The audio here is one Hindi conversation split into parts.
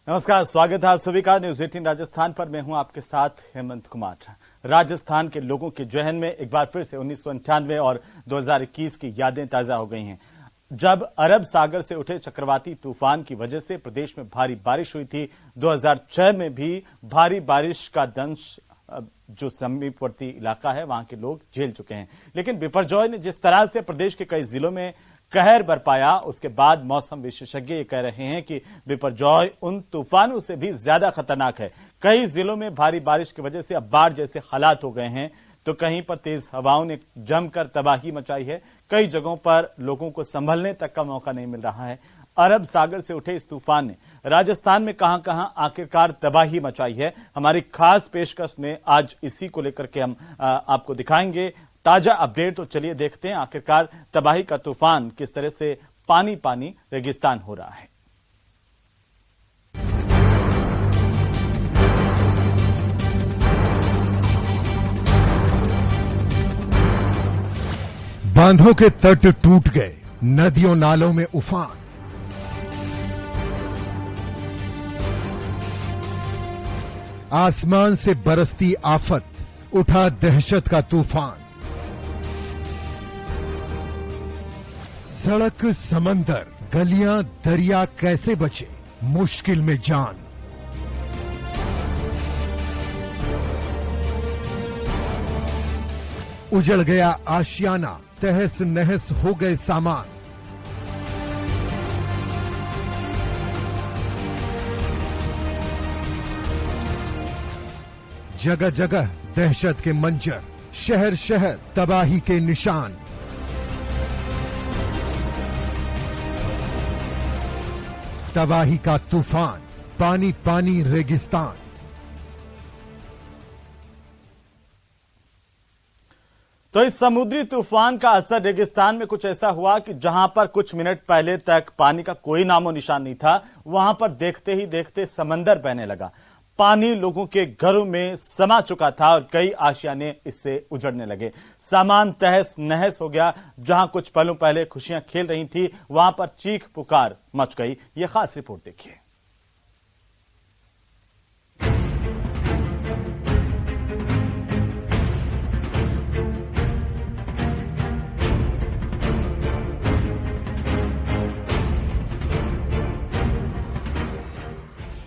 नमस्कार, स्वागत है आप सभी का न्यूज 18 राजस्थान पर। मैं हूं आपके साथ हेमंत कुमार। राजस्थान के लोगों के जहन में एक बार फिर से 1998 और 2021 की यादें ताजा हो गई हैं, जब अरब सागर से उठे चक्रवाती तूफान की वजह से प्रदेश में भारी बारिश हुई थी। 2006 में भी भारी बारिश का दंश जो समीपवर्ती इलाका है वहां के लोग झेल चुके हैं। लेकिन बिपरजॉय ने जिस तरह से प्रदेश के कई जिलों में कहर बरपाया, उसके बाद मौसम विशेषज्ञ ये कह रहे हैं कि बिपरजॉय उन तूफानों से भी ज्यादा खतरनाक है। कई जिलों में भारी बारिश की वजह से अब बाढ़ जैसे हालात हो गए हैं, तो कहीं पर तेज हवाओं ने जमकर तबाही मचाई है। कई जगहों पर लोगों को संभलने तक का मौका नहीं मिल रहा है। अरब सागर से उठे इस तूफान ने राजस्थान में कहां कहां आखिरकार तबाही मचाई है, हमारी खास पेशकश में आज इसी को लेकर के हम आपको दिखाएंगे ताजा अपडेट। तो चलिए देखते हैं आखिरकार तबाही का तूफान किस तरह से पानी पानी रेगिस्तान हो रहा है। बांधों के तट टूट गए, नदियों नालों में उफान। आसमान से बरसती आफत, उठा दहशत का तूफान। सड़क समंदर, गलियां दरिया कैसे बचे, मुश्किल में जान। उजड़ गया आशियाना, तहस नहस हो गए सामान। जगह जगह दहशत के मंजर, शहर शहर तबाही के निशान। तबाही का तूफान, पानी पानी रेगिस्तान। तो इस समुद्री तूफान का असर रेगिस्तान में कुछ ऐसा हुआ कि जहां पर कुछ मिनट पहले तक पानी का कोई नामो निशान नहीं था, वहां पर देखते ही देखते समंदर बहने लगा। पानी लोगों के घरों में समा चुका था और कई आशियाने इससे उजड़ने लगे। सामान तहस नहस हो गया। जहां कुछ पलों पहले खुशियां खेल रही थी, वहां पर चीख पुकार मच गई। ये खास रिपोर्ट देखिए।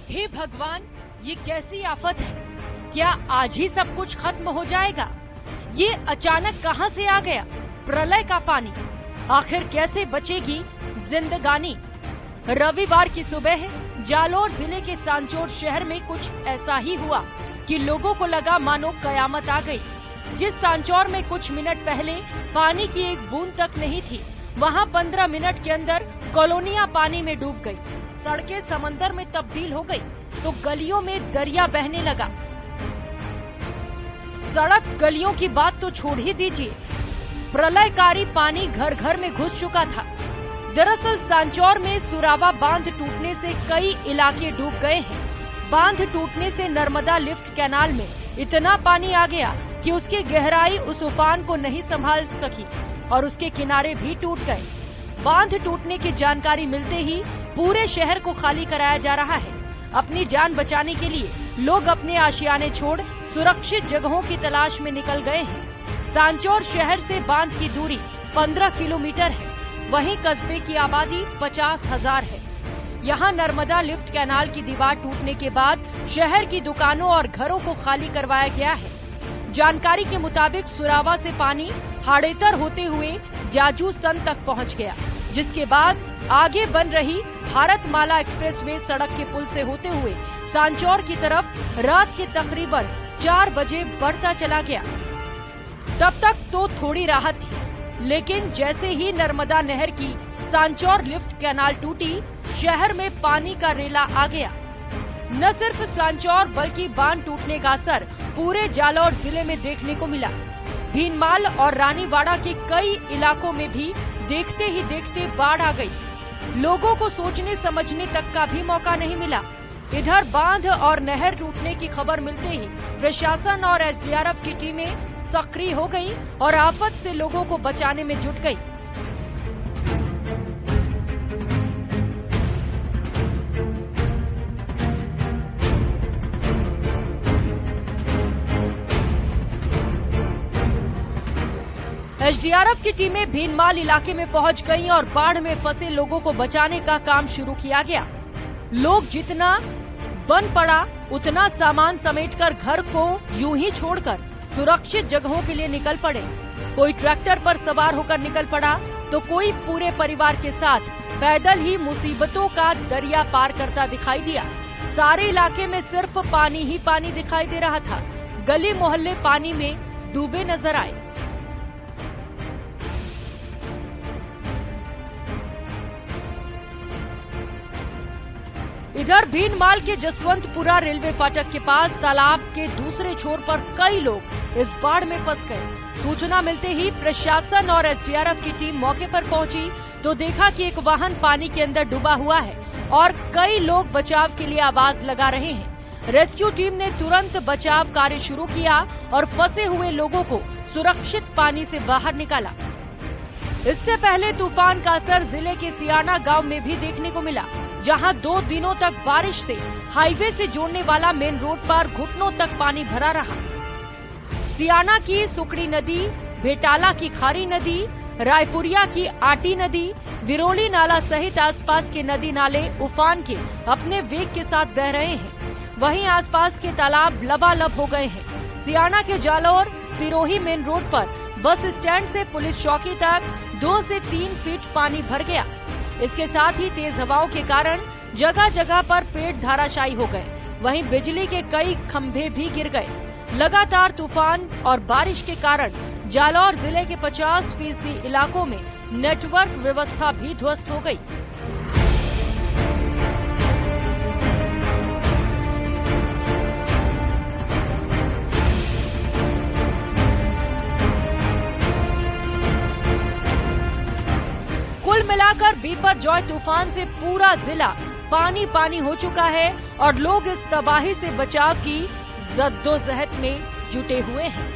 हे भगवान, ये कैसी आफत है? क्या आज ही सब कुछ खत्म हो जाएगा? ये अचानक कहां से आ गया? प्रलय का पानी आखिर कैसे बचेगी जिंदगानी? रविवार की सुबह है, जालोर जिले के सांचौर शहर में कुछ ऐसा ही हुआ कि लोगों को लगा मानो कयामत आ गई। जिस सांचौर में कुछ मिनट पहले पानी की एक बूंद तक नहीं थी, वहां 15 मिनट के अंदर कॉलोनियां पानी में डूब गई, सड़कें समंदर में तब्दील हो गई, तो गलियों में दरिया बहने लगा। सड़क गलियों की बात तो छोड़ ही दीजिए, प्रलयकारी पानी घर घर में घुस चुका था। दरअसल सांचौर में सुरावा बांध टूटने से कई इलाके डूब गए हैं। बांध टूटने से नर्मदा लिफ्ट कैनाल में इतना पानी आ गया कि उसकी गहराई उस उफान को नहीं संभाल सकी और उसके किनारे भी टूट गए। बांध टूटने की जानकारी मिलते ही पूरे शहर को खाली कराया जा रहा है। अपनी जान बचाने के लिए लोग अपने आशियाने छोड़ सुरक्षित जगहों की तलाश में निकल गए हैं। सांचौर शहर से बांध की दूरी 15 किलोमीटर है, वहीं कस्बे की आबादी 50,000 है। यहाँ नर्मदा लिफ्ट कैनाल की दीवार टूटने के बाद शहर की दुकानों और घरों को खाली करवाया गया है। जानकारी के मुताबिक सुरावा से पानी हाड़ेतर होते हुए जाजू सन तक पहुँच गया, जिसके बाद आगे बन रही भारत माला एक्सप्रेसवे सड़क के पुल से होते हुए सांचौर की तरफ रात के तकरीबन 4 बजे बढ़ता चला गया। तब तक तो थोड़ी राहत थी, लेकिन जैसे ही नर्मदा नहर की सांचौर लिफ्ट कैनाल टूटी, शहर में पानी का रेला आ गया। न सिर्फ सांचौर बल्कि बांध टूटने का असर पूरे जालौर जिले में देखने को मिला। भीनमाल और रानीवाड़ा के कई इलाकों में भी देखते ही देखते बाढ़ आ गई। लोगों को सोचने समझने तक का भी मौका नहीं मिला। इधर बांध और नहर टूटने की खबर मिलते ही प्रशासन और एसडीआरएफ की टीमें सक्रिय हो गयी और आफत से लोगों को बचाने में जुट गयी। एसडीआरएफ की टीमें भीनमाल इलाके में पहुंच गईं और बाढ़ में फंसे लोगों को बचाने का काम शुरू किया गया। लोग जितना बन पड़ा उतना सामान समेटकर घर को यूं ही छोड़कर सुरक्षित जगहों के लिए निकल पड़े। कोई ट्रैक्टर पर सवार होकर निकल पड़ा तो कोई पूरे परिवार के साथ पैदल ही मुसीबतों का दरिया पार करता दिखाई दिया। सारे इलाके में सिर्फ पानी ही पानी दिखाई दे रहा था। गली मोहल्ले पानी में डूबे नजर आए। इधर भीनमाल के जसवंतपुरा रेलवे फाटक के पास तालाब के दूसरे छोर पर कई लोग इस बाढ़ में फंस गए। सूचना मिलते ही प्रशासन और एसडीआरएफ की टीम मौके पर पहुंची तो देखा कि एक वाहन पानी के अंदर डूबा हुआ है और कई लोग बचाव के लिए आवाज लगा रहे हैं। रेस्क्यू टीम ने तुरंत बचाव कार्य शुरू किया और फंसे हुए लोगों को सुरक्षित पानी से बाहर निकाला। इससे पहले तूफान का असर जिले के सियाना गांव में भी देखने को मिला, जहां 2 दिनों तक बारिश से हाईवे से जोड़ने वाला मेन रोड पर घुटनों तक पानी भरा रहा। सियाना की सुकड़ी नदी, भेटाला की खारी नदी, रायपुरिया की आटी नदी, विरोली नाला सहित आसपास के नदी नाले उफान के अपने वेग के साथ बह रहे हैं। वहीं आसपास के तालाब लबालब हो गए हैं। सियाना के जालौर सिरोही मेन रोड पर बस स्टैंड से पुलिस चौकी तक 2 से 3 फीट पानी भर गया। इसके साथ ही तेज हवाओं के कारण जगह जगह पर पेड़ धाराशायी हो गए। वहीं बिजली के कई खंभे भी गिर गए। लगातार तूफान और बारिश के कारण जालौर जिले के 50% इलाकों में नेटवर्क व्यवस्था भी ध्वस्त हो गई। कुल मिलाकर बिपरजॉय तूफान से पूरा जिला पानी पानी हो चुका है और लोग इस तबाही से बचाव की जद्दोजहद में जुटे हुए हैं।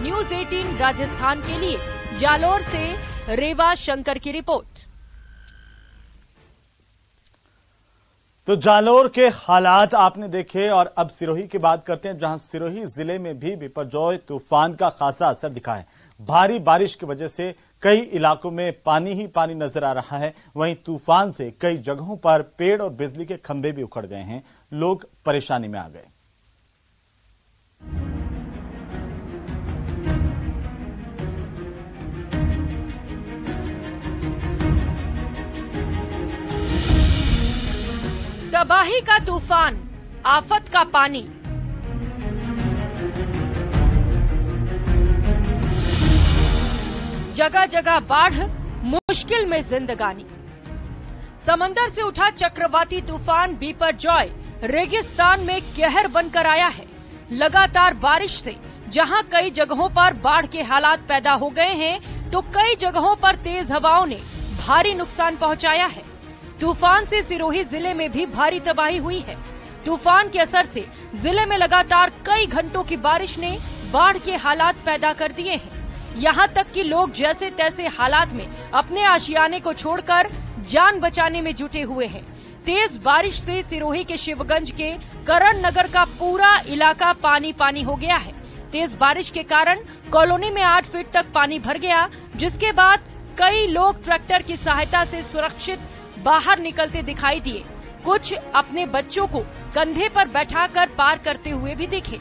न्यूज 18 राजस्थान के लिए जालौर से रेवा शंकर की रिपोर्ट। तो जालौर के हालात आपने देखे और अब सिरोही की बात करते हैं, जहां सिरोही जिले में भी बिपरजॉय तूफान का खासा असर दिखा है। भारी बारिश की वजह से कई इलाकों में पानी ही पानी नजर आ रहा है। वहीं तूफान से कई जगहों पर पेड़ और बिजली के खंभे भी उखड़ गए हैं। लोग परेशानी में आ गए। तबाही का तूफान, आफत का पानी। जगह जगह बाढ़, मुश्किल में जिंदगानी। समंदर से उठा चक्रवाती तूफान बिपरजॉय रेगिस्तान में कहर बनकर आया है। लगातार बारिश से जहां कई जगहों पर बाढ़ के हालात पैदा हो गए हैं, तो कई जगहों पर तेज हवाओं ने भारी नुकसान पहुंचाया है। तूफान से सिरोही जिले में भी भारी तबाही हुई है। तूफान के असर से जिले में लगातार कई घंटों की बारिश ने बाढ़ के हालात पैदा कर दिए हैं। यहाँ तक कि लोग जैसे तैसे हालात में अपने आशियाने को छोड़कर जान बचाने में जुटे हुए हैं। तेज बारिश से सिरोही के शिवगंज के करण नगर का पूरा इलाका पानी पानी हो गया है। तेज बारिश के कारण कॉलोनी में 8 फीट तक पानी भर गया, जिसके बाद कई लोग ट्रैक्टर की सहायता से सुरक्षित बाहर निकलते दिखाई दिए। कुछ अपने बच्चों को कंधे पर बैठाकर पार करते हुए भी दिखे।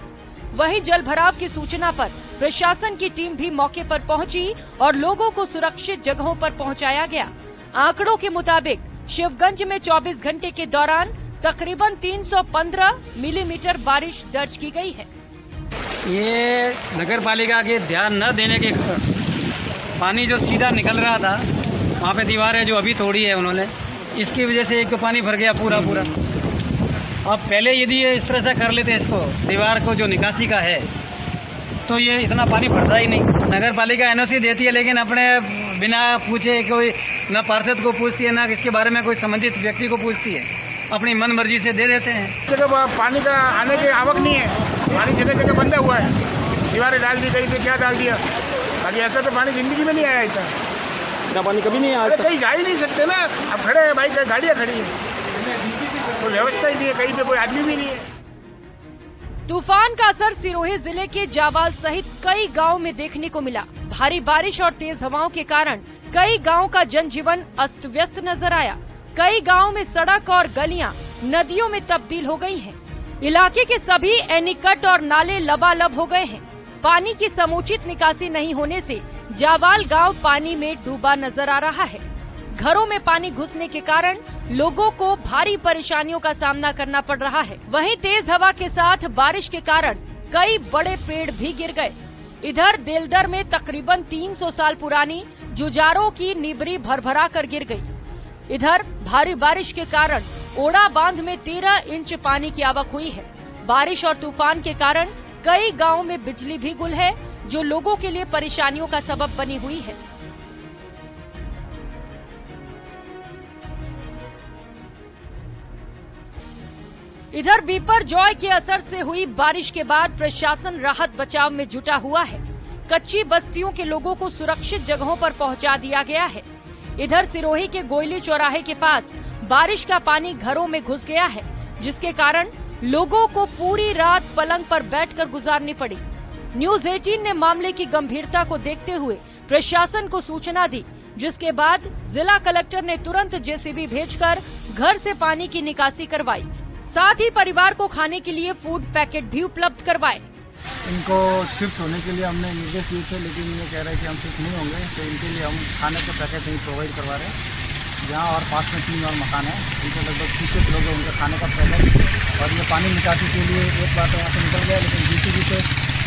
वहीं जलभराव की सूचना पर प्रशासन की टीम भी मौके पर पहुंची और लोगों को सुरक्षित जगहों पर पहुंचाया गया। आंकड़ों के मुताबिक शिवगंज में 24 घंटे के दौरान तकरीबन 315 मिलीमीटर बारिश दर्ज की गई है। ये नगर पालिका के ध्यान न देने के पानी जो सीधा निकल रहा था, वहाँ पे दीवार है जो अभी तोड़ी है उन्होंने, इसकी वजह से एक तो पानी भर गया पूरा। अब पहले यदि ये इस तरह से कर लेते इसको, दीवार को जो निकासी का है, तो ये इतना पानी भरता ही नहीं। नगर पालिका एनओसी देती है, लेकिन अपने बिना पूछे कोई न पार्षद को पूछती है, न इसके बारे में कोई संबंधित व्यक्ति को पूछती है, अपनी मन मर्जी से दे देते हैं। जगह पानी का आने की आवक नहीं है, पानी जगह जगह बंदा हुआ है, दीवारें डाल दी, कहीं पे क्या डाल दिया। बाकी ऐसा तो पानी जिंदगी में नहीं आया इतना पानी कभी नहीं आया। कहीं जा ही नहीं सकते ना, अब खड़े हैं बाइक, गाड़ियाँ खड़ी है, कोई व्यवस्था ही नहीं है, कहीं पे कोई आदमी भी नहीं है। तूफान का असर सिरोही जिले के जावाल सहित कई गांव में देखने को मिला। भारी बारिश और तेज हवाओं के कारण कई गांवों का जनजीवन अस्त व्यस्त नजर आया। कई गांवों में सड़क और गलियां नदियों में तब्दील हो गई हैं। इलाके के सभी एनीकट और नाले लबालब हो गए हैं। पानी की समुचित निकासी नहीं होने से जावाल गांव पानी में डूबा नजर आ रहा है। घरों में पानी घुसने के कारण लोगों को भारी परेशानियों का सामना करना पड़ रहा है। वहीं तेज हवा के साथ बारिश के कारण कई बड़े पेड़ भी गिर गए। इधर देलदर में तकरीबन 300 साल पुरानी जुजारों की निबरी भरभरा कर गिर गई। इधर भारी बारिश के कारण ओड़ा बांध में 13 इंच पानी की आवक हुई है। बारिश और तूफान के कारण कई गांवों में बिजली भी गुल है, जो लोगों के लिए परेशानियों का सबब बनी हुई है। इधर बिपरजॉय के असर से हुई बारिश के बाद प्रशासन राहत बचाव में जुटा हुआ है। कच्ची बस्तियों के लोगों को सुरक्षित जगहों पर पहुंचा दिया गया है। इधर सिरोही के गोयली चौराहे के पास बारिश का पानी घरों में घुस गया है, जिसके कारण लोगों को पूरी रात पलंग पर बैठकर गुजारनी पड़ी। न्यूज़ 18 ने मामले की गंभीरता को देखते हुए प्रशासन को सूचना दी, जिसके बाद जिला कलेक्टर ने तुरंत जेसीबी भेजकर घर से पानी की निकासी करवाई। साथ ही परिवार को खाने के लिए फूड पैकेट भी उपलब्ध करवाए। इनको शिफ्ट होने के लिए हमने निर्देश दिए थे, लेकिन ये कह रहे हैं कि हम शिफ्ट नहीं होंगे, तो इनके लिए हम खाने के पैकेट नहीं प्रोवाइड करवा रहे हैं। जहाँ और पास में 3 और मकान है, इनको लगभग 30 लोग हैं, उनका खाने का पैकेट और ये पानी निकासी के लिए एक बार तो यहाँ से निकल गया, लेकिन जेसीबी से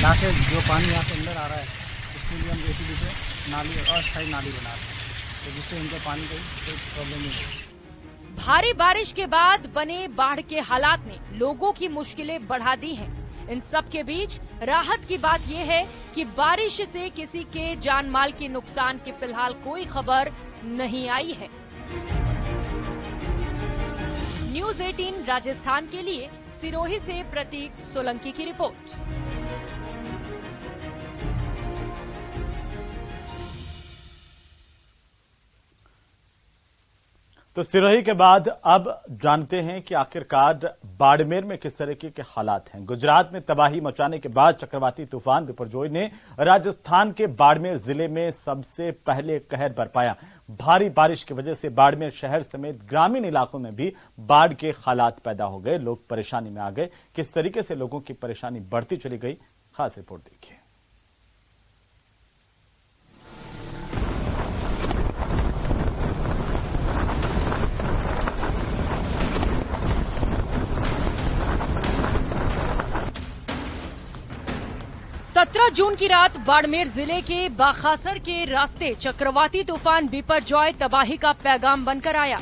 लाके जो पानी यहाँ से अंदर आ रहा है उसके लिए हम जेसीबी से नाली अस्थायी नाली बना रहे हैं, तो जिससे इनको पानी की कोई प्रॉब्लम नहीं है। भारी बारिश के बाद बने बाढ़ के हालात ने लोगों की मुश्किलें बढ़ा दी हैं। इन सब के बीच राहत की बात यह है कि बारिश से किसी के जान माल के नुकसान की फिलहाल कोई खबर नहीं आई है। न्यूज़ 18 राजस्थान के लिए सिरोही से प्रतीक सोलंकी की रिपोर्ट। तो सिरोही के बाद अब जानते हैं कि आखिरकार बाड़मेर में किस तरीके के हालात हैं। गुजरात में तबाही मचाने के बाद चक्रवाती तूफान बिपरजॉय ने राजस्थान के बाड़मेर जिले में सबसे पहले कहर बरपाया। भारी बारिश की वजह से बाड़मेर शहर समेत ग्रामीण इलाकों में भी बाढ़ के हालात पैदा हो गए। लोग परेशानी में आ गए। किस तरीके से लोगों की परेशानी बढ़ती चली गई, खास रिपोर्ट देखिए। जून की रात बाड़मेर जिले के बाखासर के रास्ते चक्रवाती तूफान बिपरजॉय तबाही का पैगाम बनकर आया।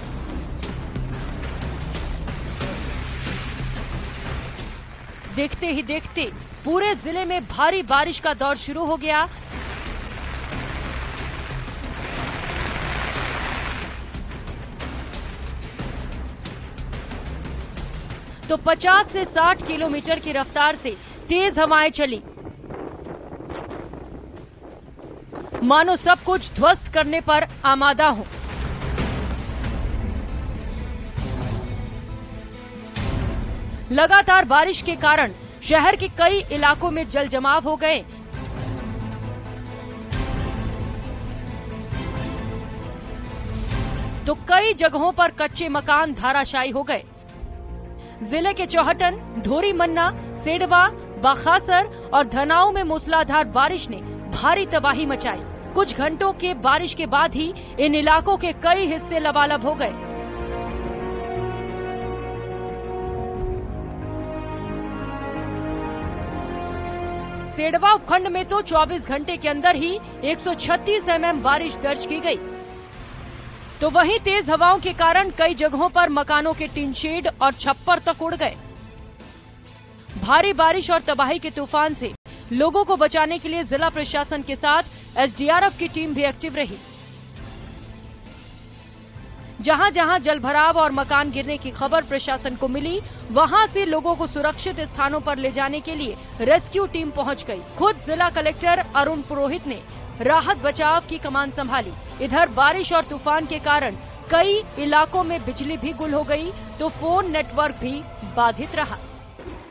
देखते ही देखते पूरे जिले में भारी बारिश का दौर शुरू हो गया। तो 50 से 60 किलोमीटर की रफ्तार से तेज हवाएं चली, मानो सब कुछ ध्वस्त करने पर आमादा हो। लगातार बारिश के कारण शहर के कई इलाकों में जल जमाव हो गए। तो कई जगहों पर कच्चे मकान धराशायी हो गए। जिले के चौहटन, धोरी मन्ना, सेडवा, बाखासर और धनाऊ में मूसलाधार बारिश ने भारी तबाही मचाई। कुछ घंटों के बारिश के बाद ही इन इलाकों के कई हिस्से लबालब हो गए। सेडवा उपखंड में तो 24 घंटे के अंदर ही 136 mm बारिश दर्ज की गई। तो वहीं तेज हवाओं के कारण कई जगहों पर मकानों के टिन शेड और छप्पर तक उड़ गए। भारी बारिश और तबाही के तूफान से लोगों को बचाने के लिए जिला प्रशासन के साथ एसडीआरएफ की टीम भी एक्टिव रही। जहां जहां जलभराव और मकान गिरने की खबर प्रशासन को मिली, वहां से लोगों को सुरक्षित स्थानों पर ले जाने के लिए रेस्क्यू टीम पहुंच गई। खुद जिला कलेक्टर अरुण पुरोहित ने राहत बचाव की कमान संभाली। इधर बारिश और तूफान के कारण कई इलाकों में बिजली भी गुल हो गई, तो फोन नेटवर्क भी बाधित रहा।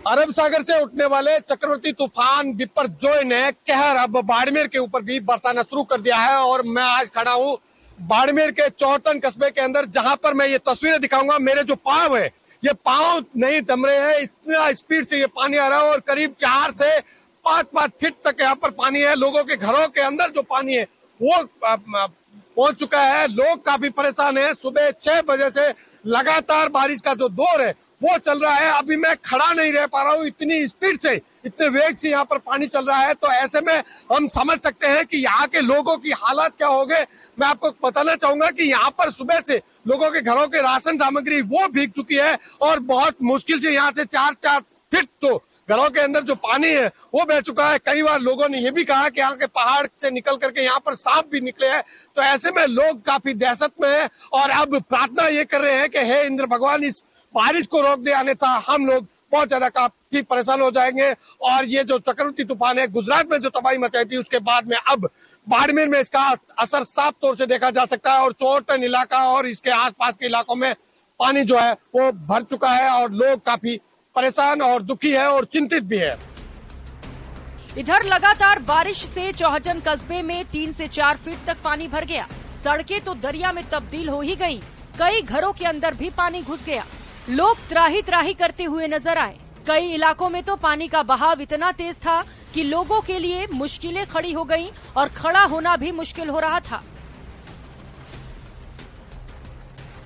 अरब सागर से उठने वाले चक्रवर्ती तूफान बिपरजॉय ने कहर अब बाड़मेर के ऊपर भी बरसाना शुरू कर दिया है। और मैं आज खड़ा हूँ बाड़मेर के चौहटन कस्बे के अंदर, जहां पर मैं ये तस्वीरें दिखाऊंगा। मेरे जो पांव है, ये पांव नहीं थम रहे हैं, इतना स्पीड से ये पानी आ रहा है और करीब 4 से 5 फीट तक यहाँ पर पानी है। लोगों के घरों के अंदर जो पानी है वो पहुंच चुका है। लोग काफी परेशान हैं। सुबह 6 बजे से लगातार बारिश का जो दौर है वो चल रहा है। अभी मैं खड़ा नहीं रह पा रहा हूँ, इतनी स्पीड से, इतने वेग से यहाँ पर पानी चल रहा है। तो ऐसे में हम समझ सकते हैं कि यहाँ के लोगों की हालात क्या होंगे। मैं आपको बताना चाहूंगा कि यहाँ पर सुबह से लोगों के घरों के राशन सामग्री वो भीग चुकी है और बहुत मुश्किल से यहाँ से 4 फीट तो घरों के अंदर जो पानी है वो बह चुका है। कई बार लोगों ने ये भी कहा कि यहाँ के पहाड़ से निकल करके यहाँ पर सांप भी निकले हैं। तो ऐसे में लोग काफी दहशत में है और अब प्रार्थना ये कर रहे हैं कि हे इंद्र भगवान, इस बारिश को रोक दे, अन्यथा हम लोग बहुत ज्यादा काफी परेशान हो जाएंगे। और ये जो चक्रवर्ती तूफान है, गुजरात में जो तबाही मचाई थी, उसके बाद में अब बाड़मेर में इसका असर साफ तौर से देखा जा सकता है। और चौहटन इलाका और इसके आसपास के इलाकों में पानी जो है वो भर चुका है और लोग काफी परेशान और दुखी है और चिंतित भी है। इधर लगातार बारिश से चौहटन कस्बे में 3 से 4 फीट तक पानी भर गया। सड़कें तो दरिया में तब्दील हो ही गयी। कई घरों के अंदर भी पानी घुस गया। लोग त्राही त्राही करते हुए नजर आए। कई इलाकों में तो पानी का बहाव इतना तेज था कि लोगों के लिए मुश्किलें खड़ी हो गईं और खड़ा होना भी मुश्किल हो रहा था।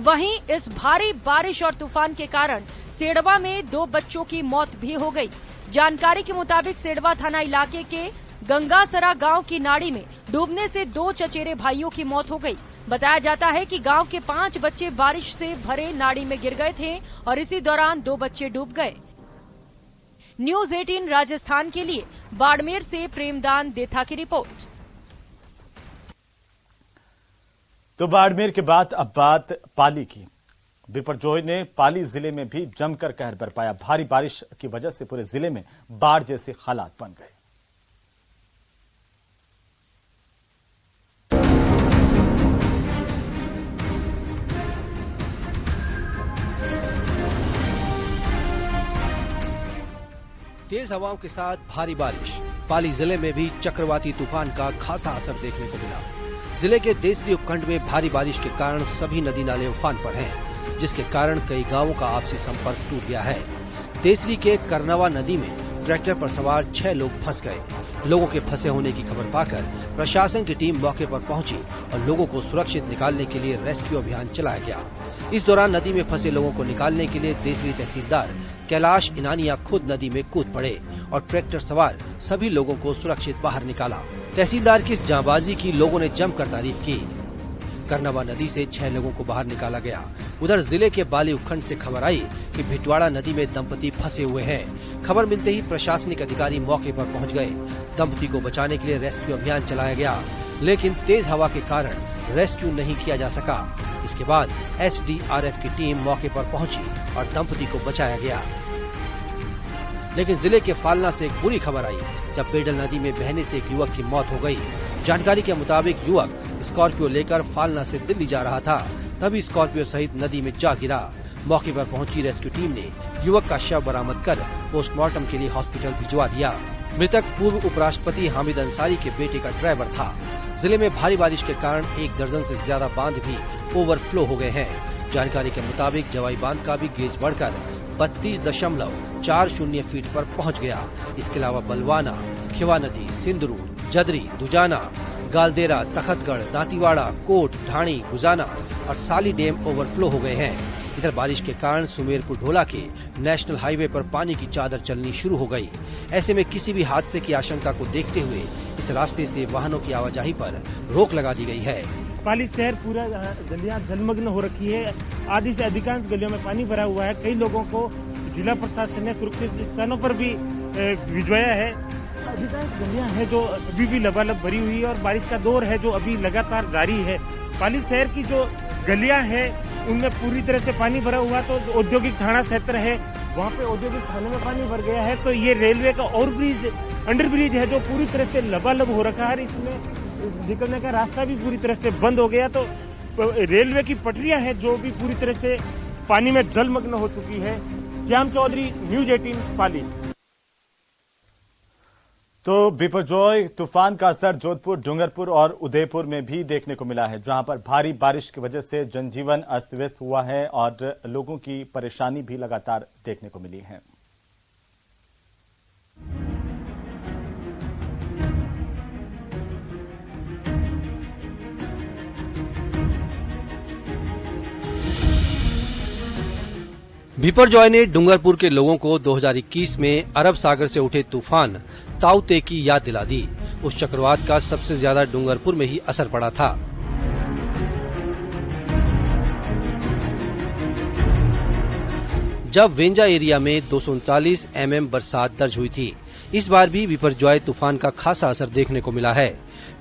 वहीं इस भारी बारिश और तूफान के कारण सेडवा में 2 बच्चों की मौत भी हो गई। जानकारी के मुताबिक सेडवा थाना इलाके के गंगासरा गांव की नाड़ी में डूबने से 2 चचेरे भाइयों की मौत हो गई। बताया जाता है कि गांव के 5 बच्चे बारिश से भरे नाड़ी में गिर गए थे और इसी दौरान 2 बच्चे डूब गए। न्यूज़ 18 राजस्थान के लिए बाड़मेर से प्रेमदान देथा की रिपोर्ट। तो बाड़मेर के बाद अब बात पाली की। बिपरजॉय ने पाली जिले में भी जमकर कहर बरपाया। भारी बारिश की वजह से पूरे जिले में बाढ़ जैसे हालात बन गए। तेज हवाओं के साथ भारी बारिश। पाली जिले में भी चक्रवाती तूफान का खासा असर देखने को मिला। जिले के देसरी उपखंड में भारी बारिश के कारण सभी नदी नाले उफान पर हैं, जिसके कारण कई गांवों का आपसी संपर्क टूट गया है। देसरी के करनवा नदी में ट्रैक्टर पर सवार 6 लोग फंस गए। लोगों के फंसे होने की खबर पाकर प्रशासन की टीम मौके पर पहुंची और लोगों को सुरक्षित निकालने के लिए रेस्क्यू अभियान चलाया गया। इस दौरान नदी में फंसे लोगों को निकालने के लिए देसरी तहसीलदार कैलाश इनानिया खुद नदी में कूद पड़े और ट्रैक्टर सवार सभी लोगों को सुरक्षित बाहर निकाला। तहसीलदार की इस जांबाजी की लोगों ने जमकर तारीफ की। करनवा नदी से 6 लोगों को बाहर निकाला गया। उधर जिले के बाली उपखंड से खबर आई कि भिटवाड़ा नदी में दंपति फंसे हुए हैं। खबर मिलते ही प्रशासनिक अधिकारी मौके पर पहुंच गए। दंपति को बचाने के लिए रेस्क्यू अभियान चलाया गया, लेकिन तेज हवा के कारण रेस्क्यू नहीं किया जा सका। इसके बाद SDRF की टीम मौके पर पहुंची और दंपति को बचाया गया। लेकिन जिले के फालना से एक बुरी खबर आई, जब बेडल नदी में बहने से एक युवक की मौत हो गई। जानकारी के मुताबिक युवक स्कॉर्पियो लेकर फालना से दिल्ली जा रहा था, तभी स्कॉर्पियो सहित नदी में जा गिरा। मौके पर पहुंची रेस्क्यू टीम ने युवक का शव बरामद कर पोस्टमार्टम के लिए हॉस्पिटल भिजवा दिया। मृतक पूर्व उपराष्ट्रपति हामिद अंसारी के बेटे का ड्राइवर था। जिले में भारी बारिश के कारण 1 दर्जन से ज्यादा बांध भी ओवरफ्लो हो गए हैं। जानकारी के मुताबिक जवाई बांध का भी गेज बढ़कर 32.40 फीट पर पहुंच गया। इसके अलावा बलवाना, खिवा नदी, सिंदरू, जदरी, दुजाना, गालदेरा, तखतगढ़, दांतीवाड़ा, कोट, ढाणी, गुजाना और साली डैम ओवरफ्लो हो गए हैं। इधर बारिश के कारण सुमेरपुर ढोला के नेशनल हाईवे पर पानी की चादर चलनी शुरू हो गई। ऐसे में किसी भी हादसे की आशंका को देखते हुए इस रास्ते से वाहनों की आवाजाही पर रोक लगा दी गई है। पाली शहर पूरा गलियां जलमग्न हो रखी है। आधी से अधिकांश गलियों में पानी भरा हुआ है। कई लोगों को जिला प्रशासन ने सुरक्षित स्थानों पर भी भिजवाया है। अधिकांश गलियां हैं जो अभी भी लबालब भरी हुई है और बारिश का दौर है जो अभी लगातार जारी है। पाली शहर की जो गलियां हैं उनमें पूरी तरह से पानी भरा हुआ। तो औद्योगिक थाना क्षेत्र है, वहाँ पे औद्योगिक थाने में पानी भर गया है। तो ये रेलवे का अंडर ब्रिज है जो पूरी तरह से लबालब हो रखा है। इसमें निकलने का रास्ता भी पूरी तरह से बंद हो गया। तो रेलवे की पटरियां हैं जो भी पूरी तरह से पानी में जलमग्न हो चुकी है। श्याम चौधरी, न्यूज 18 पाली। तो बिपरजॉय तूफान का असर जोधपुर, डूंगरपुर और उदयपुर में भी देखने को मिला है, जहां पर भारी बारिश की वजह से जनजीवन अस्त व्यस्त हुआ है और लोगों की परेशानी भी लगातार देखने को मिली है। बिपरजॉय ने डूंगरपुर के लोगों को 2021 में अरब सागर से उठे तूफान ताऊ-ते की याद दिला दी। उस चक्रवात का सबसे ज्यादा डूंगरपुर में ही असर पड़ा था। जब वेंजा एरिया में 239 mm बरसात दर्ज हुई थी। इस बार भी बिपरजॉय तूफान का खासा असर देखने को मिला है।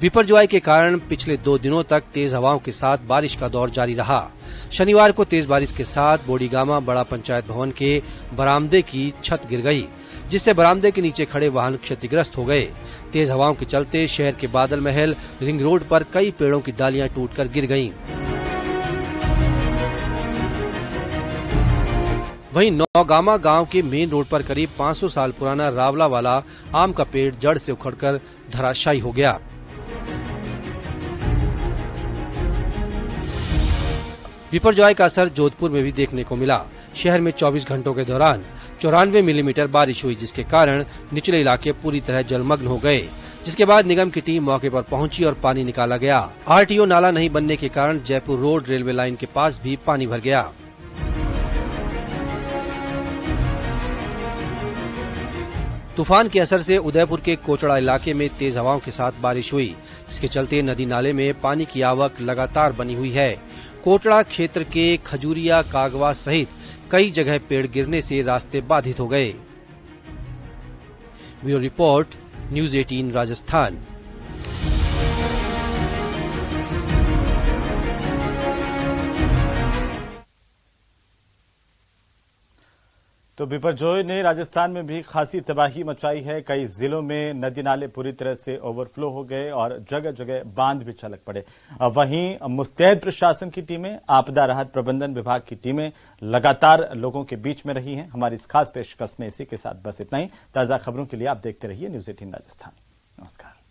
बिपरजॉय के कारण पिछले 2 दिनों तक तेज हवाओं के साथ बारिश का दौर जारी रहा। शनिवार को तेज बारिश के साथ बोडीगामा बड़ा पंचायत भवन के बरामदे की छत गिर गई, जिससे बरामदे के नीचे खड़े वाहन क्षतिग्रस्त हो गए। तेज हवाओं के चलते शहर के बादल महल रिंग रोड पर कई पेड़ों की डालियां टूटकर गिर गईं। वहीं नौगामा गांव के मेन रोड पर करीब 500 साल पुराना रावला वाला आम का पेड़ जड़ से उखड़कर धराशायी हो गया। बिपरजॉय का असर जोधपुर में भी देखने को मिला। शहर में 24 घंटों के दौरान 94 मिलीमीटर बारिश हुई, जिसके कारण निचले इलाके पूरी तरह जलमग्न हो गए। जिसके बाद निगम की टीम मौके पर पहुंची और पानी निकाला गया। आरटीओ नाला नहीं बनने के कारण जयपुर रोड रेलवे लाइन के पास भी पानी भर गया। तूफान के असर से उदयपुर के कोचड़ा इलाके में तेज हवाओं के साथ बारिश हुई, जिसके चलते नदी नाले में पानी की आवक लगातार बनी हुई है। कोटड़ा क्षेत्र के खजूरिया, कागवा सहित कई जगह पेड़ गिरने से रास्ते बाधित हो गए। Bureau report, news 18 Rajasthan. तो बिपरजॉय ने राजस्थान में भी खासी तबाही मचाई है। कई जिलों में नदी नाले पूरी तरह से ओवरफ्लो हो गए और जगह जगह बांध भी छलक पड़े। वहीं मुस्तैद प्रशासन की टीमें, आपदा राहत प्रबंधन विभाग की टीमें लगातार लोगों के बीच में रही हैं। हमारी इस खास पेशकश में इसी के साथ बस इतना ही। ताजा खबरों के लिए आप देखते रहिए न्यूज 18 राजस्थान। नमस्कार।